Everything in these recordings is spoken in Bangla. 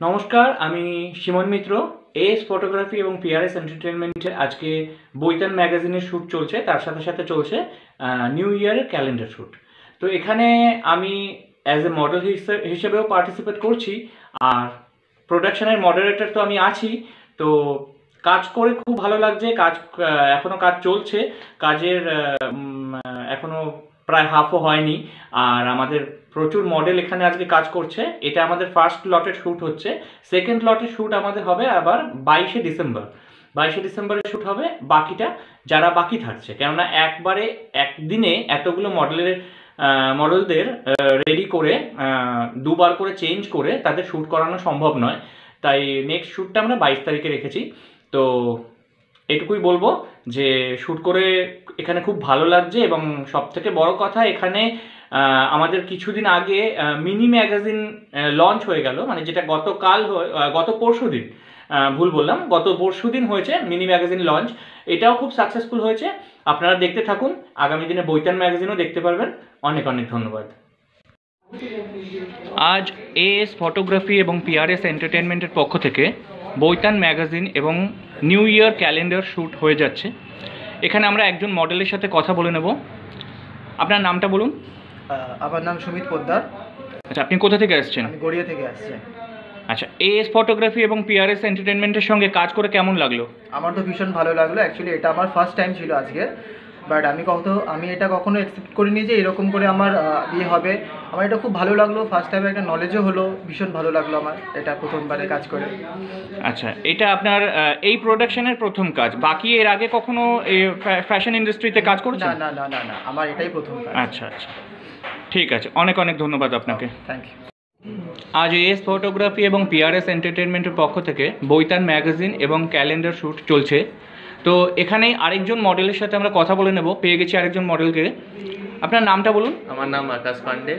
নমস্কার, আমি শিমন মিত্র। এস ফটোগ্রাফি এবং পিআরএস এন্টারটেনমেন্টের আজকে বৈতান ম্যাগাজিনের শ্যুট চলছে, তার সাথে সাথে চলছে নিউ ইয়ারের ক্যালেন্ডার শ্যুট। তো এখানে আমি অ্যাজ এ মডেল হিসেবেও পার্টিসিপেট করছি, আর প্রোডাকশনের মডারেটর তো আমি আছি। তো কাজ করে খুব ভালো লাগছে। এখনও কাজ চলছে, কাজের এখনও প্রায় হাফও হয়নি। আর আমাদের প্রচুর মডেল এখানে আজকে কাজ করছে। এটা আমাদের ফার্স্ট লটের শ্যুট হচ্ছে। সেকেন্ড লটের শ্যুট আমাদের হবে আবার 22শে ডিসেম্বরে শ্যুট হবে। বাকিটা যারা বাকি থাকছে, কেননা একদিনে এতগুলো মডেলদের রেডি করে দুবার করে চেঞ্জ করে তাদের শ্যুট করানো সম্ভব নয়। তাই নেক্সট শ্যুটটা আমরা 22 তারিখে রেখেছি। তো এটুকুই বলবো যে শ্যুট করে এখানে খুব ভালো লাগছে, এবং সব থেকে বড় কথা এখানে আমাদের কিছুদিন আগে মিনি ম্যাগাজিন লঞ্চ হয়ে গেল, মানে যেটা গত পরশুদিন, ভুল বললাম, গত পরশুদিন হয়েছে মিনি ম্যাগাজিন লঞ্চ। এটাও খুব সাকসেসফুল হয়েছে। আপনারা দেখতে থাকুন, আগামী দিনে বৈতান ম্যাগাজিনও দেখতে পারবেন। অনেক অনেক ধন্যবাদ। আজ এএস ফটোগ্রাফি এবং পিআরএস এন্টারটেনমেন্টের পক্ষ থেকে বৈতান ম্যাগাজিন এবং নিউ ইয়ার ক্যালেন্ডার শ্যুট হয়ে যাচ্ছে। এখানে আমরা একজন মডেলের সাথে কথা বলে নেব। আপনার নামটা বলুন। আমার নাম সুমিত পোদ্দার। আচ্ছা, আপনি কোথা থেকে আসছেন? আমি গড়িয়া থেকে আসছি। আচ্ছা, এএস ফটোগ্রাফি এবং পিআরএস এন্টারটেনমেন্টের সঙ্গে কাজ করে কেমন লাগলো? আমার তো ভীষণ ভালো লাগলো। অ্যাকচুয়ালি এটা আমার ফার্স্ট টাইম ছিল আজকে, বাট আমি এটা কখনো এক্সপেক্ট করিনি যে এরকম করে আমার ইয়ে হবে। আমার এটা খুব ভালো লাগলো। ফার্স্ট টাইমে একটা নলেজও হলো, ভীষণ ভালো লাগলো আমার এটা প্রথমবারে কাজ করে। আচ্ছা, এটা আপনার এই প্রোডাকশনের প্রথম কাজ? বাকি এর আগে কখনো এই ফ্যাশন ইন্ডাস্ট্রিতে কাজ করেছেন? না না না না, আমার এটাই প্রথম কাজ। আচ্ছা আচ্ছা, ঠিক আছে, অনেক অনেক ধন্যবাদ আপনাকে। Thank you. আজ এএস ফটোগ্রাফি এবং পিআরএস এন্টারটেনমেন্টের পক্ষ থেকে বৈতান ম্যাগাজিন এবং ক্যালেন্ডার শ্যুট চলছে। তো এখানে আরেকজন মডেলের সাথে আমরা কথা বলে নেব। পেয়ে গেছি আরেকজন মডেলকে। আপনার নামটা বলুন। আমার নাম আকাশ পান্ডে,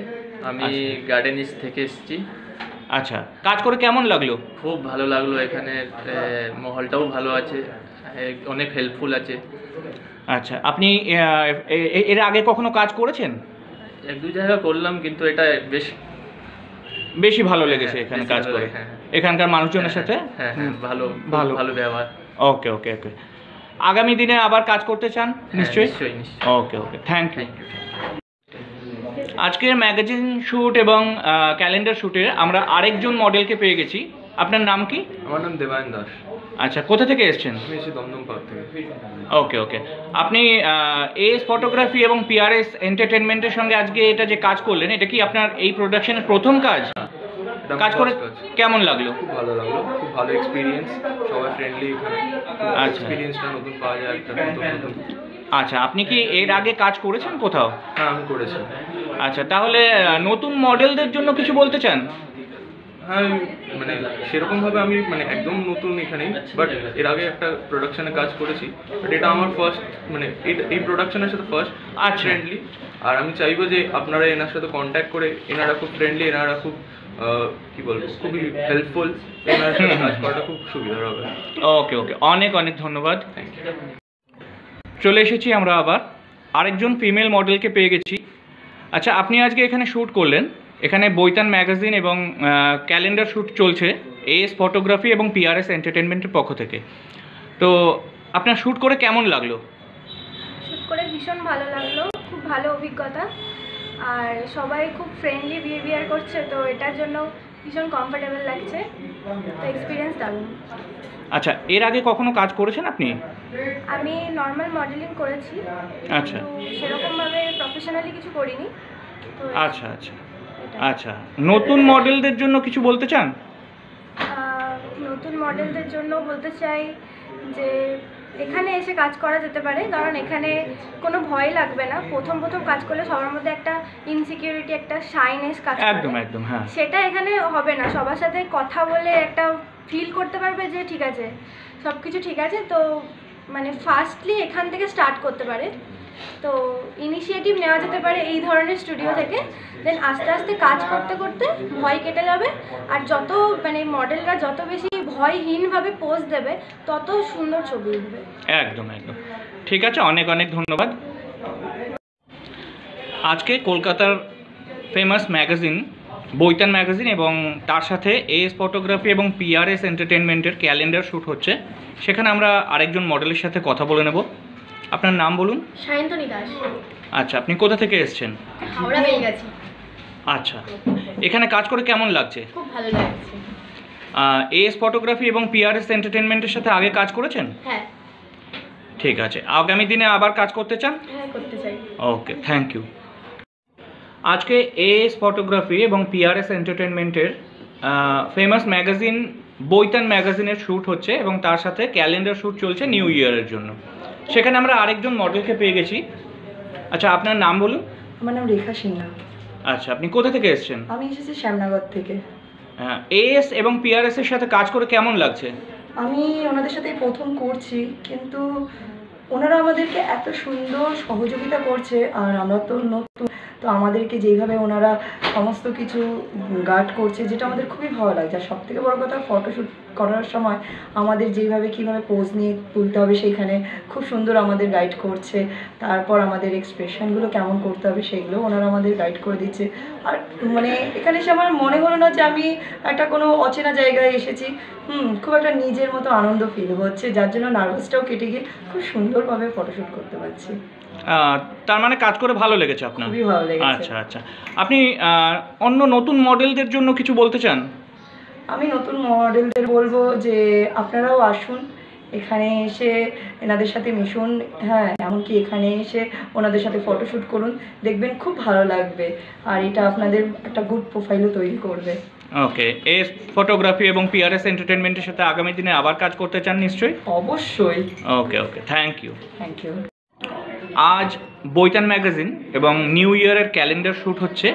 আমি গার্ডেন ইস্ট থেকে এসেছি। আচ্ছা, কাজ করে কেমন লাগলো? খুব ভালো লাগলো। এখানে মহলটাও ভালো আছে, অনেক হেল্পফুল আছে। আচ্ছা, আপনি এর আগে কখনো কাজ করেছেন? এক দু জায়গা করলাম, কিন্তু এটা বেশি ভালো লেগেছে এখানে কাজ করে? এখানকার মানুষজনের সাথে ভালো ভালো ভালো ব্যবহার। ওকে ওকে ওকে, আগামী দিনে আবার কাজ করতে চান? নিশ্চয়ই। নিশ্চয়ই। ওকে ওকে, থ্যাংক ইউ। আজকের ম্যাগাজিন শ্যুট এবং ক্যালেন্ডার শ্যুটে আমরা আরেকজন মডেলকে পেয়ে গেছি। আপনার নাম কি? আমার নাম দেবায়ন দাস। আচ্ছা, কোথা থেকে এসেছেন? আমি এসেছি দমদম পার্ক থেকে। ওকে ওকে, আপনি এএস ফটোগ্রাফি এবং পিআরএস এন্টারটেনমেন্টের সঙ্গে আজকে এটা যে কাজ করলেন, এটা কি আপনার এই প্রোডাকশনের প্রথম কাজ? কাজ করে কেমন লাগলো? খুব ভালো লাগলো, খুব ভালো এক্সপিরিয়েন্স। সবাই ফ্রেন্ডলি এখানে। আচ্ছা, এক্সপিরিয়েন্সটা নতুন পাওয়া যায়, একটা নতুন। আচ্ছা, আপনি কি এর আগে কাজ করেছেন কোথাও? হ্যাঁ, আমি করেছি। আচ্ছা, তাহলে নতুন মডেলদের জন্য কিছু বলতে চান? হ্যাঁ, মানে সেরকমভাবে আমি একদম নতুন এখানেই, বাট এর আগে একটা প্রোডাকশনে কাজ করেছি। বাট এটা আমার ফার্স্ট, এই প্রোডাকশনের সাথে ফার্স্ট ফ্রেন্ডলি। আর আমি চাইবো যে আপনারা এনার সাথে কন্ট্যাক্ট করে, এনারা খুব ফ্রেন্ডলি, এনারা খুব কি বলবো, খুবই হেল্পফুল। এনার সাথে কাজ করাটা খুব সুবিধার হবে। ওকে ওকে, অনেক অনেক ধন্যবাদ। Thank you. চলে এসেছি আমরা আবার আরেকজন ফিমেল মডেলকে পেয়ে গেছি। আচ্ছা, আপনি আজকে এখানে শ্যুট করলেন। এখানে বৈতান ম্যাগাজিন এবং ক্যালেন্ডার শ্যুট চলছে এএস ফটোগ্রাফি এবং পিআরএস এন্টারটেনমেন্টের পক্ষ থেকে। তো আপনার শ্যুট করে কেমন লাগলো? শ্যুট করে ভীষণ ভালো লাগলো, খুব ভালো অভিজ্ঞতা। আর সবাই খুব ফ্রেন্ডলি বিহেভিয়ার করছে, তো এটার জন্য ভীষণ কমফোর্টেবল লাগছে। তো এক্সপিরিয়েন্স দারুণ। আচ্ছা, এর আগে কখনো কাজ করেছেন আপনি? আমি নর্মাল মডেলিং করেছি। আচ্ছা, সেরকমভাবে প্রফেশনালি কিছু করিনি। আচ্ছা আচ্ছা আচ্ছা, নতুন মডেলদের জন্য কিছু বলতে চান? নতুন মডেলদের জন্য বলতে চাই যে এখানে এসে কাজ করা যেতে পারে, কারণ এখানে কোনো ভয় লাগবে না। প্রথম কাজ করলে সবার মধ্যে একটা ইনসিকিউরিটি, একটা শাইনেস কাজ করে। একদম একদম, হ্যাঁ। সেটা এখানে হবে না। সবার সাথে কথা বলে একটা ফিল করতে পারবে যে ঠিক আছে, সব কিছু ঠিক আছে। তো ফার্স্টলি এখান থেকে স্টার্ট করতে পারে। তো ইনিশিয়েটিভ নেওয়া যেতে পারে এই ধরনের স্টুডিও থেকে। দেন আস্তে আস্তে কাজ করতে করতে ভয় কেটে যাবে। আর যত মডেলরা যত বেশি ভয়হীনভাবে পোজ দেবে, তত সুন্দর ছবি উঠবে। একদম একদম, ঠিক আছে, অনেক অনেক ধন্যবাদ। আজকে কলকাতার ফেমাস ম্যাগাজিন বৈতান ম্যাগাজিন এবং তার সাথে এএস ফটোগ্রাফি এবং পিআরএস এন্টারটেনমেন্টের ক্যালেন্ডার শ্যুট হচ্ছে, সেখানে আমরা আরেকজন মডেলের সাথে কথা বলে নেব। আপনার নাম বলুন। সায়ন্তনী দাস, আচ্ছা, আপনি কোথা থেকে এসেছেন? হাওড়া বেলগাছি। আচ্ছা, এখানে কাজ করে কেমন লাগছে? খুব ভালো লাগছে। এএস ফটোগ্রাফি এবং পিআরএস এন্টারটেনমেন্টের সাথে আগে কাজ করেছেন? হ্যাঁ। ঠিক আছে, আগামী দিনে আবার কাজ করতে চান? হ্যাঁ, করতে চাই। ওকে, থ্যাংক ইউ। আজকে এএস ফটোগ্রাফি এবং পিআরএস এন্টারটেনমেন্টের ফেমাস ম্যাগাজিন বৈতান ম্যাগাজিনের শ্যুট হচ্ছে এবং তার সাথে ক্যালেন্ডার শ্যুট চলছে নিউ ইয়ারের জন্য। সেখানে আমরা আরেকজন মডেলকে পেয়ে গেছি। আচ্ছা, আপনার নাম বলুন। আমার নাম রেখা সিনহা। আচ্ছা, আপনি কোথা থেকে এসেছেন? আমি এসেছি শ্যামনগর থেকে। এএস এবং পিআরএস এর সাথে কাজ করে কেমন লাগছে? আমি ওনাদের সাথে প্রথম করছি, কিন্তু ওনারা আমাদেরকে এত সুন্দর সহযোগিতা করছে, আর আমরা তো নতুন, তো আমাদেরকে যেইভাবে ওনারা সমস্ত কিছু গার্ড করছে, যেটা আমাদের খুবই ভালো লাগছে। আর সবথেকে বড় কথা, ফটোশ্যুট করার সময় আমাদের যেইভাবে কীভাবে পোজ নিয়ে তুলতে হবে সেইখানে খুব সুন্দর আমাদের গাইড করছে। তারপর আমাদের এক্সপ্রেশনগুলো কেমন করতে হবে সেগুলো ওনারা আমাদের গাইড করে দিচ্ছে। আর মানে এখানে এসে আমার মনে হলো না যে আমি একটা কোনো অচেনা জায়গায় এসেছি। খুব একটা নিজের মতো আনন্দ ফিল হচ্ছে, যার জন্য নার্ভাসটাও কেটে গিয়ে খুব সুন্দরভাবে ফটোশ্যুট করতে পারছি। তার মানে কাজ করে ভালো লেগেছে আপনার? খুবই ভালো লেগেছে। আচ্ছা আচ্ছা, আপনি অন্য নতুন মডেলদের জন্য কিছু বলতে চান? আমি নতুন মডেলদের বলবো যে আপনারাও আসুন, এখানে এসে এনাদের সাথে মিশুন। হ্যাঁ, এমনকি এখানে এসে ওনাদের সাথে ফটোশ্যুট করুন, দেখবেন খুব ভালো লাগবে, আর এটা আপনাদের একটা গুড প্রোফাইলও তৈরি করবে। ওকে, এস ফটোগ্রাফি এবং পিআরএস এন্টারটেনমেন্টের সাথে আগামী দিনে আবার কাজ করতে চান নিশ্চয়ই? অবশ্যই। Okay okay, thank you. Thank you. আজ বৈতান ম্যাগাজিন এবং নিউ ইয়ারের ক্যালেন্ডার শ্যুট হচ্ছে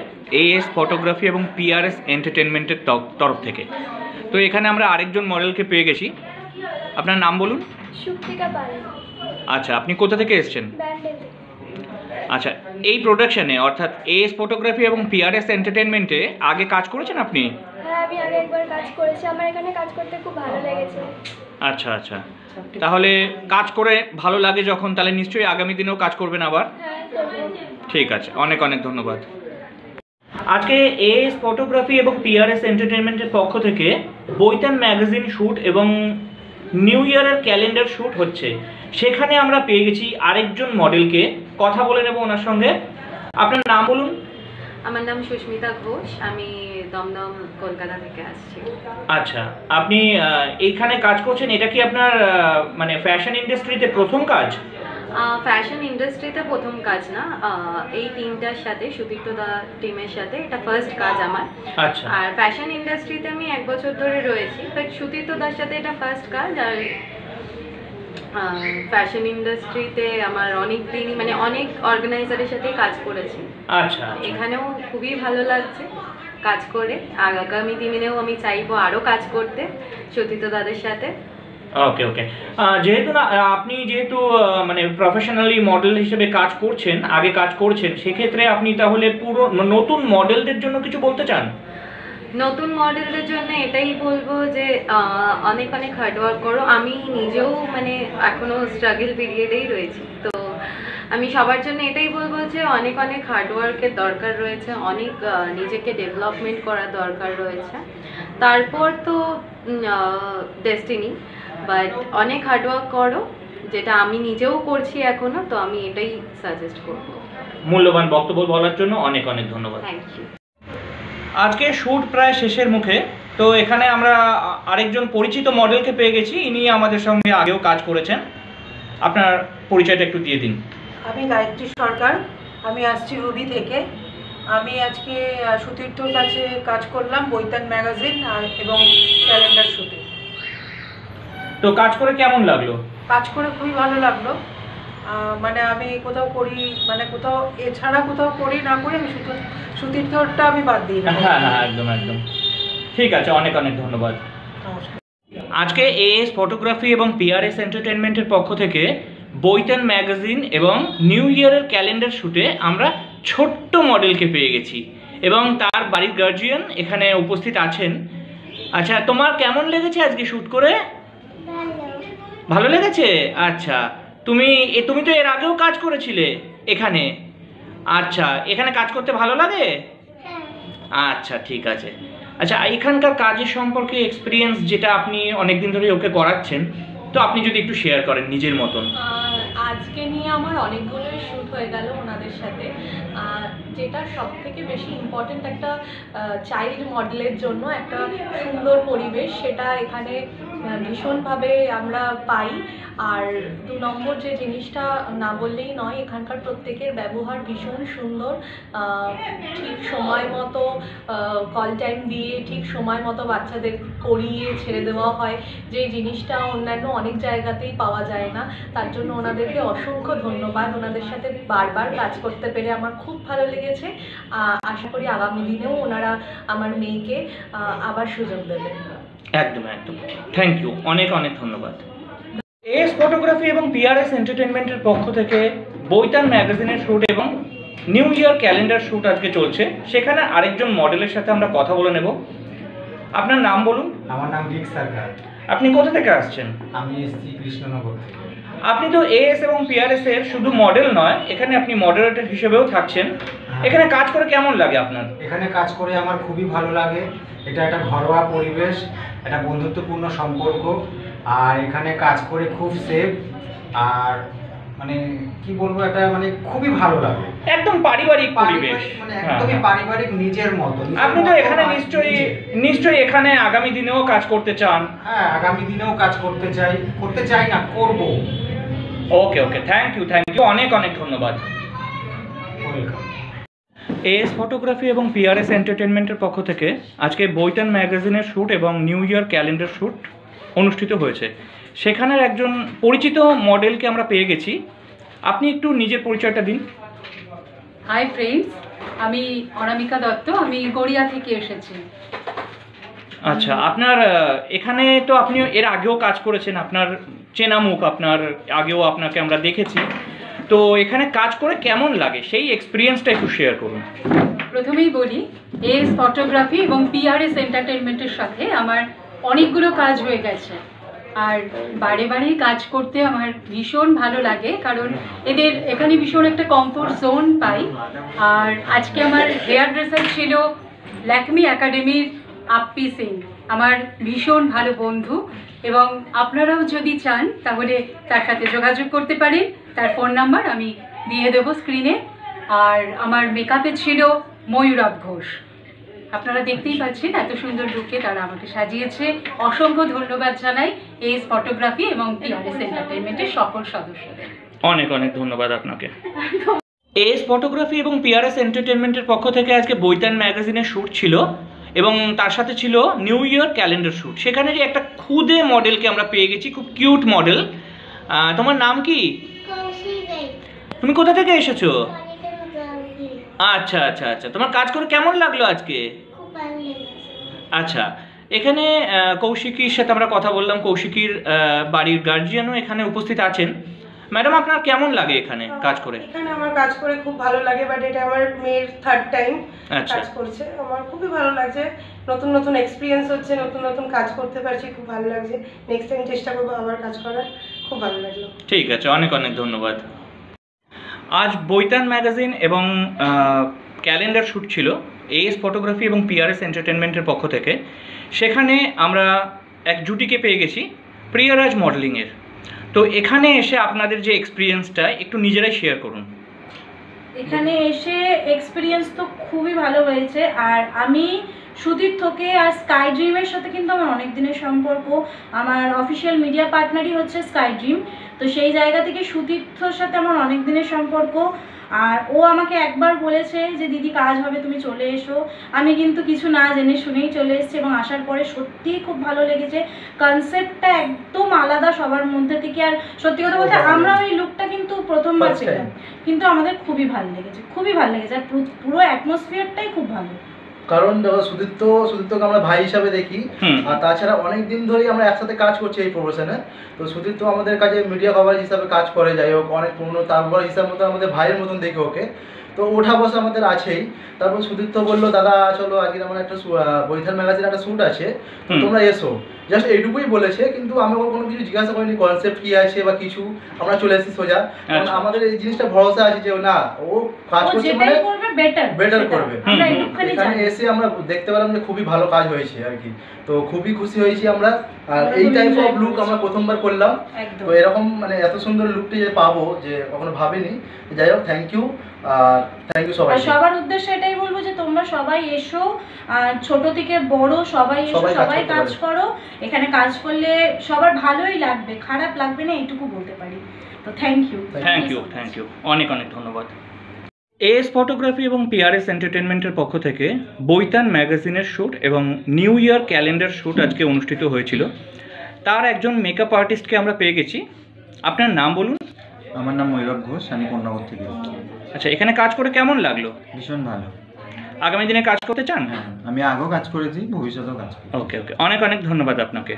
এএস ফটোগ্রাফি এবং পিআরএস এন্টারটেনমেন্টের তরফ থেকে। তো এখানে আমরা আরেকজন মডেলকে পেয়ে গেছি। আপনার নাম বলুন। সুপ্তিকা পাল। আচ্ছা, আপনি কোথা থেকে এসেছেন? ব্যান্ডেল। আচ্ছা, এই প্রোডাকশনে অর্থাৎ এএস ফটোগ্রাফি এবং পিআরএস এন্টারটেনমেন্টে আগে কাজ করেছেন আপনি? হ্যাঁ, আমি আগে একবার কাজ করেছি, আমার এখানে কাজ করতে খুব ভালো লেগেছে। আচ্ছা আচ্ছা, তাহলে কাজ করে ভালো লাগে যখন, তাহলে নিশ্চয়ই আগামী দিনেও কাজ করবেন আবার? হ্যাঁ, করবো। ঠিক আছে, অনেক অনেক ধন্যবাদ। আজকে এএস ফটোগ্রাফি এবং পিআরএস এন্টারটেনমেন্টের পক্ষ থেকে বৈতান ম্যাগাজিন শ্যুট এবং নিউ ইয়ারের ক্যালেন্ডার শ্যুট হচ্ছে, সেখানে আমরা পেয়ে গেছি আরেকজন মডেলকে। কথা বলে নেব ওনার সঙ্গে। আপনার নাম বলুন। আমার নাম সুস্মিতা ঘোষ, আমি দমদম কলকাতা থেকে আসছি। আচ্ছা, আপনি এইখানে কাজ করছেন, এটা কি আপনার মানে ফ্যাশন ইন্ডাস্ট্রিতে প্রথম কাজ? ফ্যাশন ইন্ডাস্ট্রিতে প্রথম কাজ না, এই টিমটার সাথে, সুদীপ্তদা টিমের সাথে এটা ফার্স্ট কাজ আমার। আচ্ছা। আর ফ্যাশন ইন্ডাস্ট্রিতে আমি 1 বছর ধরে রয়েছি, বাট সুদীপ্তদার সাথে এটা ফার্স্ট কাজ। আর ফ্যাশন ইন্ডাস্ট্রিতে আমার অনেক দিনই মানে অনেক অর্গানাইজারের সাথে কাজ করেছি। আচ্ছা, এখানেও খুবই ভালো লাগছে কাজ করে। আগামী দিনেও আমি চাইবো আরও কাজ করতে সুদীপ্তদাদের সাথে। ওকে ওকে, যেহেতু না আপনি যেহেতু মানে প্রফেশনালি মডেল হিসেবে কাজ করছেন, আগে কাজ করছেন, সেক্ষেত্রে আপনি তাহলে পুরো নতুন মডেলদের জন্য কিছু বলতে চান? নতুন মডেলদের জন্য এটাই বলবো যে অনেক অনেক হার্ডওয়ার্ক করো। আমি নিজেও মানে এখনও স্ট্রাগল পিরিয়ডেই রয়েছি, তো আমি সবার জন্য এটাই বলবো যে অনেক অনেক হার্ডওয়ার্কের দরকার রয়েছে, অনেক নিজেকে ডেভেলপমেন্ট করার দরকার রয়েছে, তারপর তো ডেস্টিনি। বাট অনেক হার্ডওয়ার্ক করো, যেটা আমি নিজেও করছি এখনও, তো আমি এটাই সাজেস্ট করবো। মূল্যবান বক্তব্য বলার জন্য অনেক অনেক ধন্যবাদ। Thank you. আজকে শ্যুট প্রায় শেষের মুখে, তো এখানে আমরা আরেকজন পরিচিত মডেলকে পেয়ে গেছি। ইনি আমাদের সঙ্গে আগেও কাজ করেছেন। আপনার পরিচয়টা একটু দিয়ে দিন। আমি গায়ত্রী সরকার, আমি আসছি রুবি থেকে। আমি আজকে সুতীর্থর কাছে কাজ করলাম বৈতান ম্যাগাজিন এবং ক্যালেন্ডার শ্যুটে। তো কাজ করে কেমন লাগলো? কাজ করে খুবই ভালো লাগলো। মানে আমি কোথাও করি, মানে কোথাও এছাড়া কোথাও করি না করি, আমি সুতীর্থটা আমি বাদ দিই না। হ্যাঁ হ্যাঁ, একদম একদম ঠিক আছে, অনেক অনেক ধন্যবাদ। নমস্কার। আজকে এএস ফটোগ্রাফি এবং পিআরএস এন্টারটেনমেন্টের পক্ষ থেকে বৈতান ম্যাগাজিন এবং নিউ ইয়ারের ক্যালেন্ডার শ্যুটে আমরা ছোট্ট মডেলকে পেয়ে গেছি এবং তার বাড়ির গার্জিয়ান এখানে উপস্থিত আছেন। আচ্ছা, তোমার কেমন লেগেছে আজকে শ্যুট করে? ভালো লেগেছে। আচ্ছা, তুমি তো এর আগেও কাজ করেছিলে এখানে? আচ্ছা, এখানে কাজ করতে ভালো লাগে? আচ্ছা ঠিক আছে। আচ্ছা এখানকার কাজের সম্পর্কে এক্সপিরিয়েন্স যেটা আপনি অনেকদিন ধরে ওকে করাচ্ছেন, তো আপনি যদি একটু শেয়ার করেন নিজের মতন। আজকে নিয়ে আমার অনেকগুলোই শ্যুট হয়ে গেল ওনাদের সাথে। যেটা সব থেকে বেশি ইম্পর্টেন্ট একটা চাইল্ড মডেলের জন্য একটা সুন্দর পরিবেশ, সেটা এখানে ভীষণভাবে আমরা পাই। আর 2 নম্বর যে জিনিসটা না বললেই নয়, এখানকার প্রত্যেকের ব্যবহার ভীষণ সুন্দর। ঠিক সময় মতো কল টাইম দিয়ে ঠিক সময় মতো বাচ্চাদের করিয়ে ছেড়ে দেওয়া হয়, যে জিনিসটা অন্যান্য অনেক জায়গাতেই পাওয়া যায় না। তার জন্য ওনাদেরকে অসংখ্য ধন্যবাদ। ওনাদের সাথে বারবার কাজ করতে পেরে আমার খুব ভালো লেগেছে। আশা করি আগামী দিনেও ওনারা আমার মেয়েকে আবার সুযোগ দেবেন। একদম একদম, থ্যাংক ইউ, অনেক অনেক ধন্যবাদ। এস ফটোগ্রাফি এবং পিআরএস এন্টারটেনমেন্টের পক্ষ থেকে বৈতান ম্যাগাজিনের শ্যুট এবং নিউ ইয়ার ক্যালেন্ডার শ্যুট আজকে চলছে। সেখানে আরেকজন মডেলের সাথে আমরা কথা বলে নেব। আপনার নাম বলুন। আমার নাম রিক সরকার। আপনি কোথা থেকে আসছেন? আমি এসছি কৃষ্ণনগর থেকে। আপনি তো এএস এবং পিআরএস এর শুধু মডেল নয়, এখানে আপনি মডারেটর হিসেবেও থাকছেন। এখানে কাজ করে কেমন লাগে আপনার? এখানে কাজ করে আমার খুবই ভালো লাগে। এটা একটা ঘরোয়া পরিবেশ, একটা বন্ধুত্বপূর্ণ সম্পর্ক, আর এখানে কাজ করে খুব সেফ, আর মানে কি বলবো, এটা মানে খুবই ভালো লাগে। একদম পারিবারিক পরিবেশ, মানে একদমই পারিবারিক, নিজের মতো। আপনি তো এখানে নিশ্চয়ই এখানে আগামী দিনেও কাজ করতে চান? হ্যাঁ, আগামী দিনেও কাজ করতে চাই না, করব। ওকে ওকে, থ্যাংক ইউ, অনেক অনেক ধন্যবাদ। ওয়েলকাম। এএস ফটোগ্রাফি এবং পিআরএস এন্টারটেনমেন্টের পক্ষ থেকে আজকে বৈতান ম্যাগাজিনের শ্যুট এবং নিউ ইয়ার ক্যালেন্ডার শ্যুট অনুষ্ঠিত হয়েছে। সেখানের একজন পরিচিত মডেলকে আমরা পেয়ে গেছি। আপনি একটু নিজের পরিচয়টা দিন। হাই ফ্রেন্ডস, আমি অনামিকা দত্ত, আমি গড়িয়া থেকে এসেছি। আচ্ছা, আপনার এখানে তো আপনি এর আগেও কাজ করেছেন, আপনার চেনা মুখ, আপনার আগেও আপনাকে আমরা দেখেছি। তো এখানে কাজ করে কেমন লাগে সেই এক্সপিরিয়েন্সটা একটু শেয়ার করুন। প্রথমেই বলি, এস ফটোগ্রাফি এবং পিআরএস এন্টারটেনমেন্টের সাথে আমার অনেকগুলো কাজ হয়ে গেছে, আর বারে বারেই কাজ করতে আমার ভীষণ ভালো লাগে, কারণ এদের এখানে ভীষণ একটা কমফোর্ট জোন পাই। আর আজকে আমার হেয়ার ড্রেসার ছিল ল্যাকমি একাডেমির আপ্পি সিং, আমার ভীষণ ভালো বন্ধু, এবং আপনারাও যদি চান তাহলে তার সাথে যোগাযোগ করতে পারেন। তার ফোন নাম্বার আমি দিয়ে দেবো স্ক্রিনে। আর আমার মেকআপে ছিল ময়ূরাভ ঘোষ। আপনারা দেখতেই পাচ্ছেন এত সুন্দর লুকে তারা আমাকে সাজিয়েছে। অসংখ্য ধন্যবাদ জানাই এস ফটোগ্রাফি এবং পিআরএস এন্টারটেনমেন্টের সকল সদস্যদের। অনেক অনেক ধন্যবাদ আপনাকে। এস ফটোগ্রাফি এবং পিআরএস এন্টারটেনমেন্টের পক্ষ থেকে আজকে বৈতান ম্যাগাজিনের শ্যুট ছিল এবং তার সাথে ছিল নিউ ইয়ার ক্যালেন্ডার শ্যুট। সেখানেরই একটা খুদে মডেলকে আমরা পেয়ে গেছি, খুব কিউট মডেল। তোমার নাম কি? তুমি কোথা থেকে এসেছো? আচ্ছা আচ্ছা আচ্ছা, তোমার কাজ করে কেমন লাগলো আজকে? আচ্ছা, এখানে কৌশিকীর সাথে আমরা কথা বললাম। কৌশিকীর বাড়ির গার্জিয়ানও এখানে উপস্থিত আছেন। ম্যাডাম, আপনার কেমন লাগে এখানে কাজ করে? এখানে আমার কাজ করে খুব ভালো লাগে, বাট এটা আমার মেয়ের 3rd টাইম আচ্ছা, কাজ করছে। আমার খুবই ভালো লাগছে, নতুন নতুন এক্সপিরিয়েন্স হচ্ছে, নতুন নতুন কাজ করতে পারছি, খুব ভালো লাগছে। নেক্সট টাইম চেষ্টা করবো আবার কাজ করার। খুব ভালো লাগলো। ঠিক আছে, অনেক অনেক ধন্যবাদ। আজ বৈতান ম্যাগাজিন এবং ক্যালেন্ডার শ্যুট ছিল এএস ফটোগ্রাফি এবং পিআরএস এন্টারটেনমেন্টের পক্ষ থেকে। সেখানে আমরা এক জুটিকে পেয়ে গেছি প্রিয়ারাজ মডেলিংয়ের। তো এখানে এসে আপনাদের যে এক্সপিরিয়েন্সটা একটু নিজেরাই শেয়ার করুন। এখানে এসে এক্সপিরিয়েন্স তো খুবই ভালো হয়েছে। আর আমি সুতীর্থকে আর স্কাই ড্রিমের সাথে কিন্তু আমার অনেক দিনের সম্পর্ক। আমার অফিসিয়াল মিডিয়া পার্টনারই হচ্ছে স্কাই ড্রিম। তো সেই জায়গা থেকে সুতীর্থর সাথে আমার অনেক দিনের সম্পর্ক। আর ও আমাকে একবার বলেছে যে দিদি কাজ হবে, তুমি চলে এসো। আমি কিন্তু কিছু না জেনে শুনেই চলে এসেছি এবং আসার পরে সত্যিই খুব ভালো লেগেছে। কনসেপ্টটা একদম আলাদা সবার মধ্যে থেকে। আর সত্যি কথা বলতে আমরা ওই লুকটা কিন্তু প্রথমবার ছিলাম, কিন্তু আমাদের খুবই ভালো লেগেছে, খুবই ভালো লেগেছে। আর পুরো অ্যাটমসফিয়ারটাই খুব ভালো। কারণ দেখো, সুদীপ্তকে আমরা ভাই হিসাবে দেখি, আর তাছাড়া অনেক দিন ধরেই আমরা একসাথে কাজ করছি এই প্রফেশনে। তো সুদীপ্ত আমাদের কাছে মিডিয়া কভারেজ হিসাবে কাজ করে, যাই হোক অনেক পুরনো, তারপর হিসাব মতো আমাদের ভাইয়ের মতন দেখি ওকে। তো ওঠা বসা আমাদের আছেই। তারপর সুদীপ্ত বললো, দাদা চলো আজকে আমার একটা বৈতান ম্যাগাজিনে একটা শ্যুট আছে, তোমরা এসো। জাস্ট এইটুকুই বলেছে, কিন্তু আমি কোনো কিছু জিজ্ঞাসা করিনি কনসেপ্ট কী আছে বা কিছু। আমরা চলে এসেছি সোজা, কারণ আমাদের এই জিনিসটা ভরসা আছে যে না, ও কাজ করছে মানে বেটার করবে। আমরা একটুখানি এখানে জানি। এসে আমরা দেখতে পেলাম যে খুবই ভালো কাজ হয়েছে আর কি, তো খুবই খুশি হয়েছি আমরা। আর এই টাইপ অফ লুক আমরা প্রথমবার করলাম, একদম। তো এরকম মানে এত সুন্দর লুকটি যে পাবো যে কখনো ভাবিনি। যাই হোক, থ্যাংক ইউ, আর থ্যাংক ইউ সবাই। আর সবার উদ্দেশ্যে এটাই বলবো যে তোমরা সবাই এসো, ছোট থেকে বড় সবাই এসো, সবাই কাজ সবাই করতে কাজ পারে। করো। এখানে কাজ করলে সবার ভালোই লাগবে, খারাপ লাগবে না, এইটুকু বলতে পারি। তো থ্যাংক ইউ। থ্যাংক ইউ অনেক অনেক ধন্যবাদ। এএস ফটোগ্রাফি এবং পিআরএস এন্টারটেনমেন্টের পক্ষ থেকে বৈতান ম্যাগাজিনের শ্যুট এবং নিউ ইয়ার ক্যালেন্ডার শ্যুট আজকে অনুষ্ঠিত হয়েছিল। তার একজন মেকআপ আর্টিস্টকে আমরা পেয়ে গেছি। আপনার নাম বলুন। আমার নাম মৈরব ঘোষ, আমি কন্যাগর থেকে। আচ্ছা, এখানে কাজ করে কেমন লাগলো? ভীষণ ভালো। আগামী দিনে কাজ করতে চান? হ্যাঁ, আমি আগেও কাজ করেছি, ভবিষ্যতেও কাজ করব। ওকে, অনেক অনেক ধন্যবাদ আপনাকে।